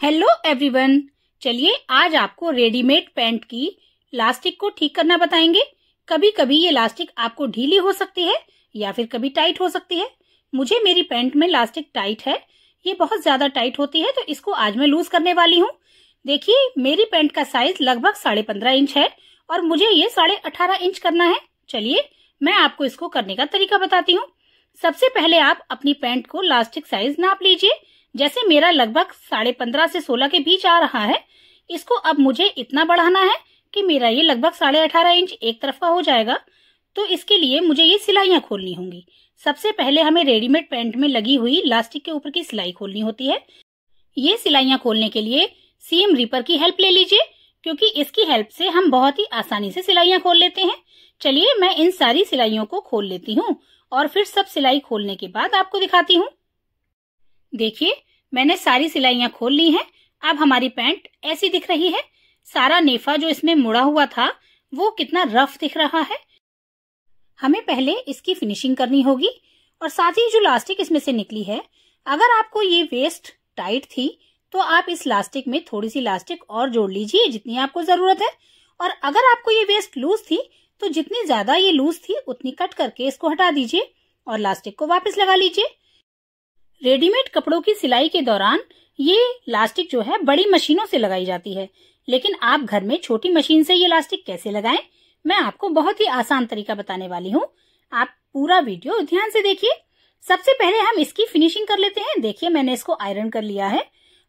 Hello everyone, चलिए आज आपको रेडीमेड पैंट की लास्टिक को ठीक करना बताएंगे। कभी कभी ये लास्टिक आपको ढीली हो सकती है या फिर कभी टाइट हो सकती है। मुझे मेरी पैंट में लास्टिक टाइट है, ये बहुत ज्यादा टाइट होती है, तो इसको आज मैं लूज करने वाली हूँ। देखिए मेरी पैंट का साइज लगभग 15.5 इंच है और मुझे ये 18.5 इंच करना है। चलिए मैं आपको इसको करने का तरीका बताती हूँ। सबसे पहले आप अपनी पैंट को लास्टिक साइज नाप लीजिए। जैसे मेरा लगभग 15.5 से 16 के बीच आ रहा है, इसको अब मुझे इतना बढ़ाना है कि मेरा ये लगभग 18.5 इंच एक तरफ का हो जाएगा। तो इसके लिए मुझे ये सिलाइयां खोलनी होंगी। सबसे पहले हमें रेडीमेड पैंट में लगी हुई लास्टिक के ऊपर की सिलाई खोलनी होती है। ये सिलाइयां खोलने के लिए सीम रिपर की हेल्प ले लीजिए, क्योंकि इसकी हेल्प से हम बहुत ही आसानी से सिलाइयां खोल लेते हैं। चलिए मैं इन सारी सिलाइयों को खोल लेती हूँ और फिर सब सिलाई खोलने के बाद आपको दिखाती हूँ। देखिए मैंने सारी सिलाइयां खोल ली हैं। अब हमारी पैंट ऐसी दिख रही है। सारा नेफा जो इसमें मुड़ा हुआ था वो कितना रफ दिख रहा है। हमें पहले इसकी फिनिशिंग करनी होगी और साथ ही जो लास्टिक इसमें से निकली है, अगर आपको ये वेस्ट टाइट थी तो आप इस लास्टिक में थोड़ी सी लास्टिक और जोड़ लीजिए जितनी आपको जरूरत है। और अगर आपको ये वेस्ट लूज थी तो जितनी ज्यादा ये लूज थी उतनी कट करके इसको हटा दीजिए और लास्टिक को वापस लगा लीजिए। रेडीमेड कपड़ों की सिलाई के दौरान ये लास्टिक जो है बड़ी मशीनों से लगाई जाती है, लेकिन आप घर में छोटी मशीन से ये लास्टिक कैसे लगाएं, मैं आपको बहुत ही आसान तरीका बताने वाली हूँ। आप पूरा वीडियो ध्यान से देखिए। सबसे पहले हम इसकी फिनिशिंग कर लेते हैं। देखिए मैंने इसको आयरन कर लिया है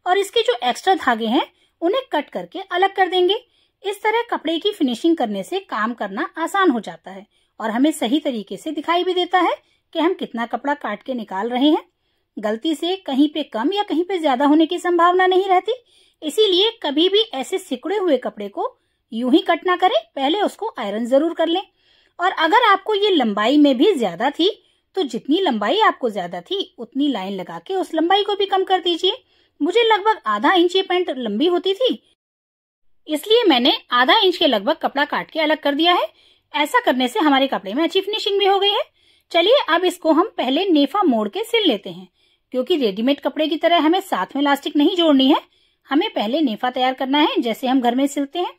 और इसके जो एक्स्ट्रा धागे हैं उन्हें कट करके अलग कर देंगे। इस तरह कपड़े की फिनिशिंग करने से काम करना आसान हो जाता है और हमें सही तरीके से दिखाई भी देता है कि हम कितना कपड़ा काट के निकाल रहे हैं। गलती से कहीं पे कम या कहीं पे ज्यादा होने की संभावना नहीं रहती। इसीलिए कभी भी ऐसे सिकुड़े हुए कपड़े को यूं ही कट ना करें, पहले उसको आयरन जरूर कर लें। और अगर आपको ये लंबाई में भी ज्यादा थी तो जितनी लंबाई आपको ज्यादा थी उतनी लाइन लगा के उस लंबाई को भी कम कर दीजिए। मुझे लगभग आधा इंच ये पैंट लंबी होती थी, इसलिए मैंने आधा इंच के लगभग कपड़ा काट के अलग कर दिया है। ऐसा करने से हमारे कपड़े में अच्छी फिनिशिंग भी हो गई है। चलिए अब इसको हम पहले नेफा मोड़ के सिल लेते हैं, क्योंकि रेडीमेड कपड़े की तरह हमें साथ में लास्टिक नहीं जोड़नी है। हमें पहले नेफा तैयार करना है जैसे हम घर में सिलते हैं।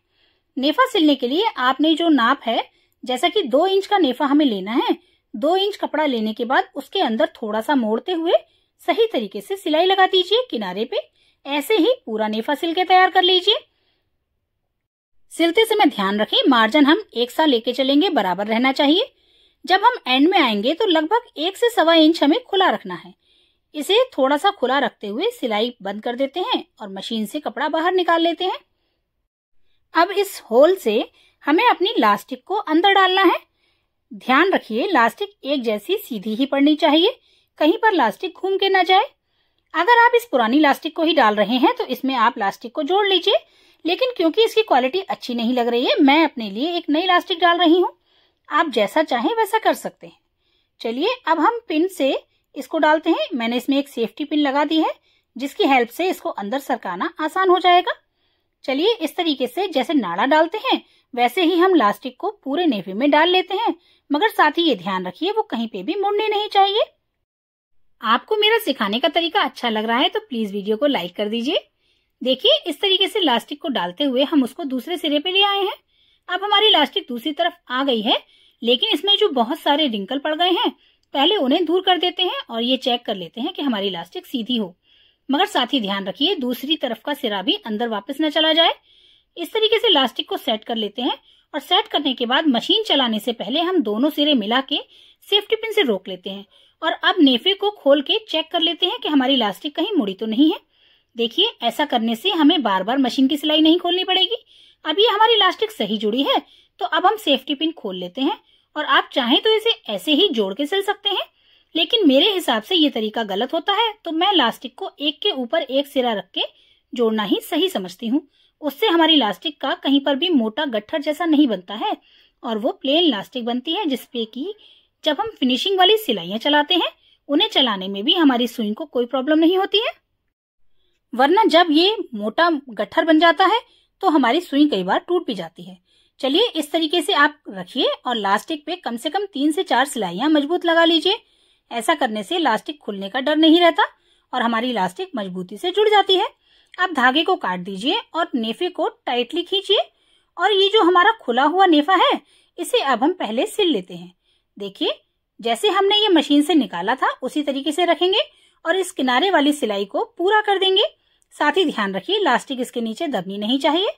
नेफा सिलने के लिए आपने जो नाप है, जैसा कि 2 इंच का नेफा हमें लेना है। 2 इंच कपड़ा लेने के बाद उसके अंदर थोड़ा सा मोड़ते हुए सही तरीके से सिलाई लगा दीजिए किनारे पे। ऐसे ही पूरा नेफा सिल के तैयार कर लीजिए। सिलते समय ध्यान रखें मार्जिन हम एक सा लेके चलेंगे, बराबर रहना चाहिए। जब हम एंड में आएंगे तो लगभग 1 से 1.25 इंच हमें खुला रखना है। इसे थोड़ा सा खुला रखते हुए सिलाई बंद कर देते हैं और मशीन से कपड़ा बाहर निकाल लेते हैं। अब इस होल से हमें अपनी लास्टिक को अंदर डालना है। ध्यान रखिए लास्टिक एक जैसी सीधी ही पड़नी चाहिए, कहीं पर लास्टिक घूम के ना जाए। अगर आप इस पुरानी लास्टिक को ही डाल रहे हैं तो इसमें आप लास्टिक को जोड़ लीजिए, लेकिन क्योंकि इसकी क्वालिटी अच्छी नहीं लग रही है, मैं अपने लिए एक नई लास्टिक डाल रही हूँ। आप जैसा चाहें वैसा कर सकते हैं। चलिए अब हम पिन से इसको डालते हैं। मैंने इसमें एक सेफ्टी पिन लगा दी है जिसकी हेल्प से इसको अंदर सरकाना आसान हो जाएगा। चलिए इस तरीके से जैसे नाड़ा डालते हैं वैसे ही हम लास्टिक को पूरे नेफे में डाल लेते हैं, मगर साथ ही ये ध्यान रखिए वो कहीं पे भी मुड़ने नहीं चाहिए। आपको मेरा सिखाने का तरीका अच्छा लग रहा है तो प्लीज वीडियो को लाइक कर दीजिए। देखिए इस तरीके से लास्टिक को डालते हुए हम उसको दूसरे सिरे पे ले आए हैं। अब हमारी लास्टिक दूसरी तरफ आ गई है, लेकिन इसमें जो बहुत सारे रिंकल पड़ गए हैं पहले उन्हें दूर कर देते हैं और ये चेक कर लेते हैं कि हमारी लास्टिक सीधी हो। मगर साथ ही ध्यान रखिए दूसरी तरफ का सिरा भी अंदर वापस न चला जाए। इस तरीके से लास्टिक को सेट कर लेते हैं और सेट करने के बाद मशीन चलाने से पहले हम दोनों सिरे मिला के सेफ्टी पिन से रोक लेते हैं। और अब नेफे को खोल के चेक कर लेते हैं कि हमारी लास्टिक कहीं मुड़ी तो नहीं है। देखिए ऐसा करने से हमें बार बार मशीन की सिलाई नहीं खोलनी पड़ेगी। अब ये हमारी लास्टिक सही जुड़ी है, तो अब हम सेफ्टी पिन खोल लेते हैं और आप चाहें तो इसे ऐसे ही जोड़ के सिल सकते हैं, लेकिन मेरे हिसाब से ये तरीका गलत होता है, तो मैं लास्टिक को एक के ऊपर एक सिरा रख के जोड़ना ही सही समझती हूँ। उससे हमारी लास्टिक का कहीं पर भी मोटा गट्ठर जैसा नहीं बनता है और वो प्लेन लास्टिक बनती है, जिसपे कि जब हम फिनिशिंग वाली सिलाइयां चलाते हैं उन्हें चलाने में भी हमारी सुई को कोई प्रॉब्लम नहीं होती है। वरना जब ये मोटा गट्ठर बन जाता है तो हमारी सुई कई बार टूट भी जाती है। चलिए इस तरीके से आप रखिए और लास्टिक पे कम से कम 3 से 4 सिलाइयां मजबूत लगा लीजिए। ऐसा करने से लास्टिक खुलने का डर नहीं रहता और हमारी लास्टिक मजबूती से जुड़ जाती है। अब धागे को काट दीजिए और नेफे को टाइटली खींचिए। और ये जो हमारा खुला हुआ नेफा है, इसे अब हम पहले सिल लेते हैं। देखिए, जैसे हमने ये मशीन से निकाला था उसी तरीके से रखेंगे और इस किनारे वाली सिलाई को पूरा कर देंगे। साथ ही ध्यान रखिए, इलास्टिक इसके नीचे दबनी नहीं चाहिए।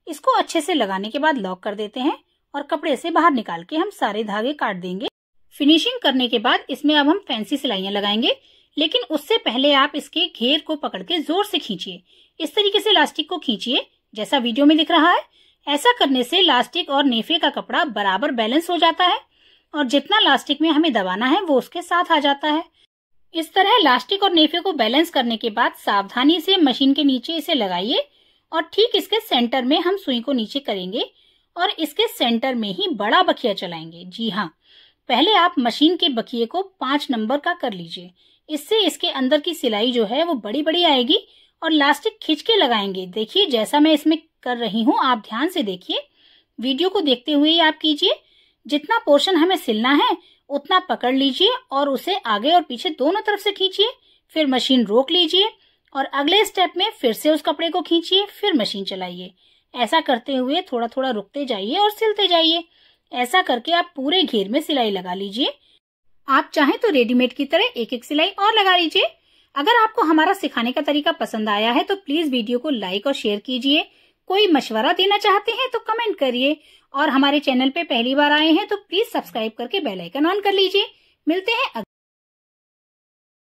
इसको अच्छे से लगाने के बाद लॉक कर देते हैं और कपड़े से बाहर निकाल के हम सारे धागे काट देंगे। फिनिशिंग करने के बाद इसमें अब हम फैंसी सिलाइयां लगाएंगे, लेकिन उससे पहले आप इसके घेर को पकड़ के जोर से खींचिए। इस तरीके से इलास्टिक को खींचिए जैसा वीडियो में दिख रहा है। ऐसा करने से इलास्टिक और नेफे का कपड़ा बराबर बैलेंस हो जाता है और जितना इलास्टिक में हमें दबाना है वो उसके साथ आ जाता है। इस तरह इलास्टिक और नेफे को बैलेंस करने के बाद सावधानी से मशीन के नीचे इसे लगाइए और ठीक इसके सेंटर में हम सुई को नीचे करेंगे और इसके सेंटर में ही बड़ा बखिया चलाएंगे। जी हाँ, पहले आप मशीन के बखिए को 5 नंबर का कर लीजिए। इससे इसके अंदर की सिलाई जो है वो बड़ी बड़ी आएगी और इलास्टिक खींच के लगाएंगे। देखिए, जैसा मैं इसमें कर रही हूँ, आप ध्यान से देखिए, वीडियो को देखते हुए ही आप कीजिए। जितना पोर्शन हमें सिलना है उतना पकड़ लीजिए और उसे आगे और पीछे दोनों तरफ से खींचिए। फिर मशीन रोक लीजिए और अगले स्टेप में फिर से उस कपड़े को खींचिए, फिर मशीन चलाइए। ऐसा करते हुए थोड़ा थोड़ा रुकते जाइए और सिलते जाइए। ऐसा करके आप पूरे घेर में सिलाई लगा लीजिए। आप चाहें तो रेडीमेड की तरह एक एक सिलाई और लगा लीजिए। अगर आपको हमारा सिखाने का तरीका पसंद आया है तो प्लीज वीडियो को लाइक और शेयर कीजिए। कोई मशवरा देना चाहते हैं तो कमेंट करिए और हमारे चैनल पे पहली बार आए हैं तो प्लीज सब्सक्राइब करके बेल आइकन ऑन कर लीजिए। मिलते हैं